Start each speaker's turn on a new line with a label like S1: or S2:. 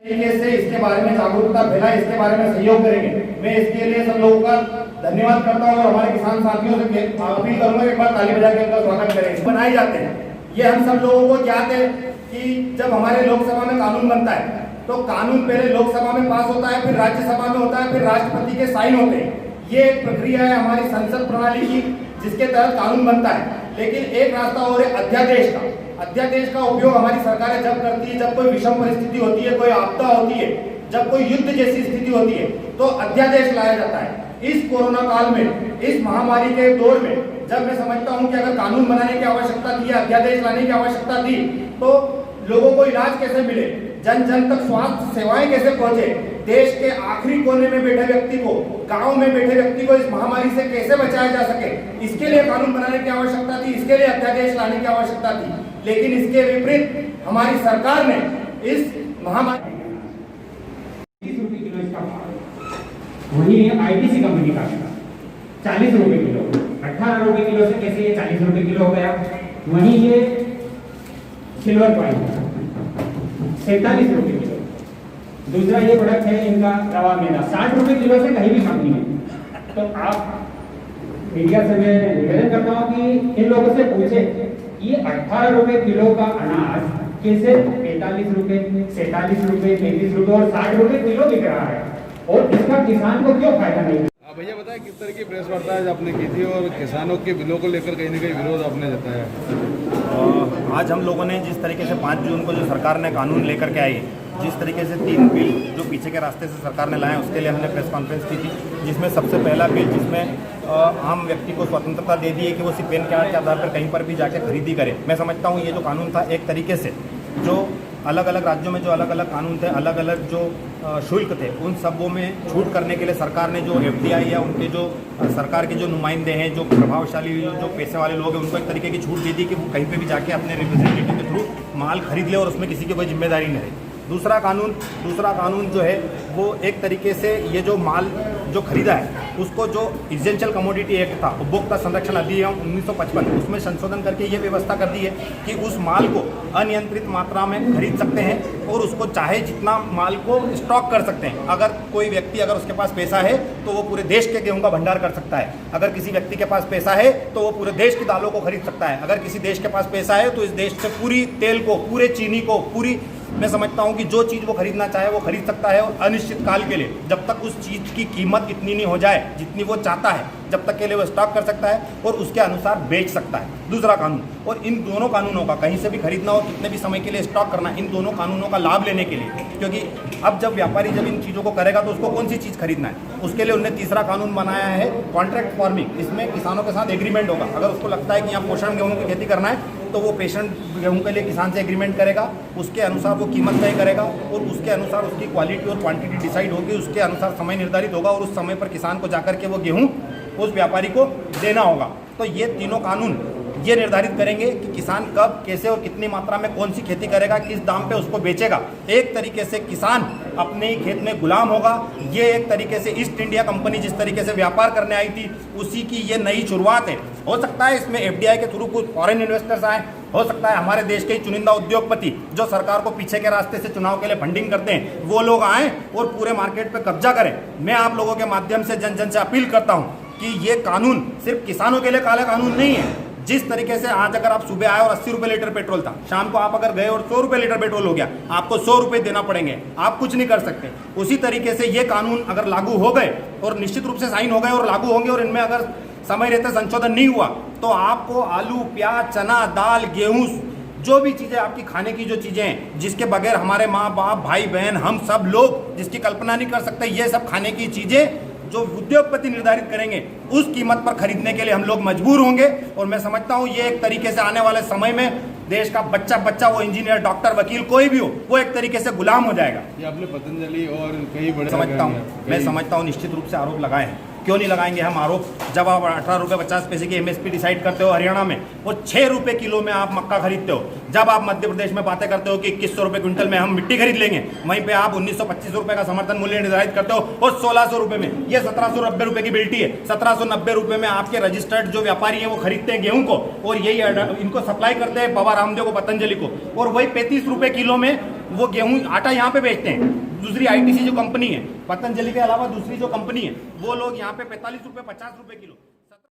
S1: तरीके से इसके बारे में जागरूकता फैलाए, इसके बारे में सहयोग करेंगे। मैं इसके लिए सब लोगों का धन्यवाद करता हूँ और हमारे किसान साथियों से अपील करूंगा एक बार ताली बजा के इनका स्वागत करें। बनाए जाते हैं ये हम सब लोगों को ज्ञात है कि जब हमारे लोकसभा में कानून बनता है तो कानून पहले लोकसभा में पास होता है, फिर राज्यसभा में होता है, फिर राष्ट्रपति के साइन होते हैं। ये एक प्रक्रिया है हमारी संसद प्रणाली की जिसके तहत कानून बनता है। लेकिन एक रास्ता और है अध्यादेश का। अध्यादेश का उपयोग हमारी सरकारें जब करती है जब कोई विषम परिस्थिति होती है, कोई आपदा होती है, जब कोई युद्ध जैसी स्थिति होती है तो अध्यादेश लाया जाता है। इस कोरोना काल में, इस महामारी के दौर में जब मैं समझता हूं कि अगर कानून बनाने की आवश्यकता थी, अध्यादेश लाने की आवश्यकता थी, तो लोगों को इलाज कैसे मिले, जन जन तक स्वास्थ्य सेवाएं कैसे पहुंचे, देश के आखिरी कोने में बैठे व्यक्ति को, गांव में बैठे व्यक्ति को इस महामारी से कैसे बचाया जा सके, इसके लिए कानून बनाने की आवश्यकता थी, इसके लिए अध्यादेश लाने की आवश्यकता थी। लेकिन इसके विपरीत हमारी सरकार ने इस महामारी
S2: 30 रुपए किलो इसका वही आईटीसी कंपनी का 40 रुपए किलो, 18 रुपए किलो से कैसे ये 40 रुपए किलो हो गया। वहीं ये सिल्वर कॉइन 47 रुपए किलो। दूसरा ये प्रोडक्ट है इनका रवा मैदा 60 रुपए किलो से कहीं भी कम नहीं है। तो आप मीडिया से मैं निवेदन करता हूँ कि इन लोगों से पूछे ये 18 रुपए किलो का अनाज कैसे 45 रुपए, 47 रुपए, 33 रुपए और 60 रुपए किलो बिक रहा है और इसका किसान को क्यों फायदा नहीं।
S3: भैया बताएं किस तरह की प्रेस वार्ता आपने की थी और किसानों के बिलों को लेकर कहीं ना कहीं विरोध आपने जताया।
S1: आज हम लोगों ने जिस तरीके से 5 जून को जो सरकार ने कानून लेकर के आई, जिस तरीके से 3 बिल जो पीछे के रास्ते से सरकार ने लाए उसके लिए हमने प्रेस कॉन्फ्रेंस की थी, जिसमें सबसे पहला बिल जिसमें आम व्यक्ति को स्वतंत्रता दे दी है कि वो सिर्फ पैन कार्ड के आधार पर कहीं पर भी जाके खरीदी करे। मैं समझता हूँ ये जो कानून था एक तरीके से जो अलग अलग राज्यों में जो अलग अलग कानून थे, अलग अलग जो शुल्क थे, उन सबों में छूट करने के लिए सरकार ने जो एफडीआई या उनके जो सरकार के जो नुमाइंदे हैं, जो प्रभावशाली जो पैसे वाले लोग हैं, उनको एक तरीके की छूट दे दी कि वो कहीं पे भी जाके अपने रिप्रेजेंटेटिव के थ्रू माल खरीद ले और उसमें किसी की कोई जिम्मेदारी नहीं रहे। दूसरा कानून जो है वो एक तरीके से ये जो माल जो खरीदा है उसको जो एसेंशियल कमोडिटी एक्ट था, उपभोक्ता संरक्षण अधिनियम 1955, उसमें संशोधन करके ये व्यवस्था कर दी है कि उस माल को अनियंत्रित मात्रा में खरीद सकते हैं और उसको चाहे जितना माल को स्टॉक कर सकते हैं। अगर कोई व्यक्ति अगर उसके पास पैसा है तो वो पूरे देश के गेहूं का भंडार कर सकता है। अगर किसी व्यक्ति के पास पैसा है तो वो पूरे देश की दालों को खरीद सकता है। अगर किसी देश के पास पैसा है तो इस देश से पूरी तेल को, पूरे चीनी को, पूरी मैं समझता हूं कि जो चीज़ वो खरीदना चाहे वो खरीद सकता है और अनिश्चित काल के लिए, जब तक उस चीज़ की कीमत इतनी नहीं हो जाए जितनी वो चाहता है, जब तक के लिए वो स्टॉक कर सकता है और उसके अनुसार बेच सकता है। दूसरा कानून, और इन दोनों कानूनों का कहीं से भी खरीदना और कितने भी समय के लिए स्टॉक करना, इन दोनों कानूनों का लाभ लेने के लिए, क्योंकि अब जब व्यापारी जब इन चीज़ों को करेगा तो उसको कौन सी चीज़ खरीदना है, उसके लिए उन्होंने तीसरा कानून बनाया है कॉन्ट्रैक्ट फार्मिंग। इसमें किसानों के साथ एग्रीमेंट होगा। अगर उसको लगता है कि यहाँ पोषण गेहूँ की खेती करना है तो वो पेशेंट गेहूं के लिए किसान से एग्रीमेंट करेगा, उसके अनुसार वो कीमत तय करेगा और उसके अनुसार उसकी क्वालिटी और क्वांटिटी डिसाइड होगी, उसके अनुसार समय निर्धारित होगा और उस समय पर किसान को जाकर के वो गेहूं उस व्यापारी को देना होगा। तो ये तीनों कानून ये निर्धारित करेंगे कि किसान कब, कैसे और कितनी मात्रा में कौन सी खेती करेगा, किस दाम पे उसको बेचेगा। एक तरीके से किसान अपने ही खेत में गुलाम होगा। ये एक तरीके से ईस्ट इंडिया कंपनी जिस तरीके से व्यापार करने आई थी उसी की ये नई शुरुआत है। हो सकता है इसमें एफडीआई के थ्रू कुछ फॉरेन इन्वेस्टर्स आए, हो सकता है हमारे देश के ही चुनिंदा उद्योगपति जो सरकार को पीछे के रास्ते से चुनाव के लिए फंडिंग करते हैं वो लोग आए और पूरे मार्केट पे कब्जा करें। मैं आप लोगों के माध्यम से जन जन से अपील करता हूं कि ये कानून सिर्फ किसानों के लिए काला कानून नहीं है। जिस तरीके से आज अगर आप सुबह आए और 80 रुपए लीटर पेट्रोल था, शाम को आप अगर गए और 100 रुपए लीटर पेट्रोल हो गया, आपको 100 रुपए देना पड़ेंगे, आप कुछ नहीं कर सकते। उसी तरीके से ये कानून अगर लागू हो गए और निश्चित रूप से साइन हो गए और लागू होंगे और इनमें अगर समय रहते संशोधन नहीं हुआ तो आपको आलू, प्याज, चना, दाल, गेहूं, जो भी चीज़ें आपकी खाने की जो चीज़ें हैं जिसके बगैर हमारे माँ बाप, भाई बहन, हम सब लोग जिसकी कल्पना नहीं कर सकते, ये सब खाने की चीज़ें जो उद्योगपति निर्धारित करेंगे उस कीमत पर खरीदने के लिए हम लोग मजबूर होंगे। और मैं समझता हूँ ये एक तरीके से आने वाले समय में देश का बच्चा वो इंजीनियर, डॉक्टर, वकील कोई भी हो, वो एक तरीके से गुलाम हो जाएगा।
S3: ये आपने पतंजलि और कई बड़े
S1: मैं समझता हूँ निश्चित रूप से आरोप लगाए हैं क्यों नहीं लगाएंगे हम आरोप? जब आप 18 रुपये 50 पैसे की MSP डिसाइड करते हो हरियाणा में, वो 6 रुपये किलो में आप मक्का खरीदते हो। जब आप मध्य प्रदेश में बातें करते हो कि 2100 रुपये क्विंटल में हम मिट्टी खरीद लेंगे, वहीं पे आप 1925 रुपये का समर्थन मूल्य निर्धारित करते हो और 1600 रुपये में, ये 1790 रुपये की बिल्टी है। 1790 रुपये में आपके रजिस्टर्ड जो व्यापारी हैं वो खरीदते हैं गेहूं को, और यही इनको सप्लाई करते हैं बाबा रामदेव को, पतंजलि को, और वही 35 रुपये किलो में वो गेहूं आटा यहाँ पे बेचते हैं। दूसरी ITC जो कंपनी है, पतंजलि के अलावा दूसरी जो कंपनी है, वो लोग यहाँ पे 45 रुपये 50 रुपये किलो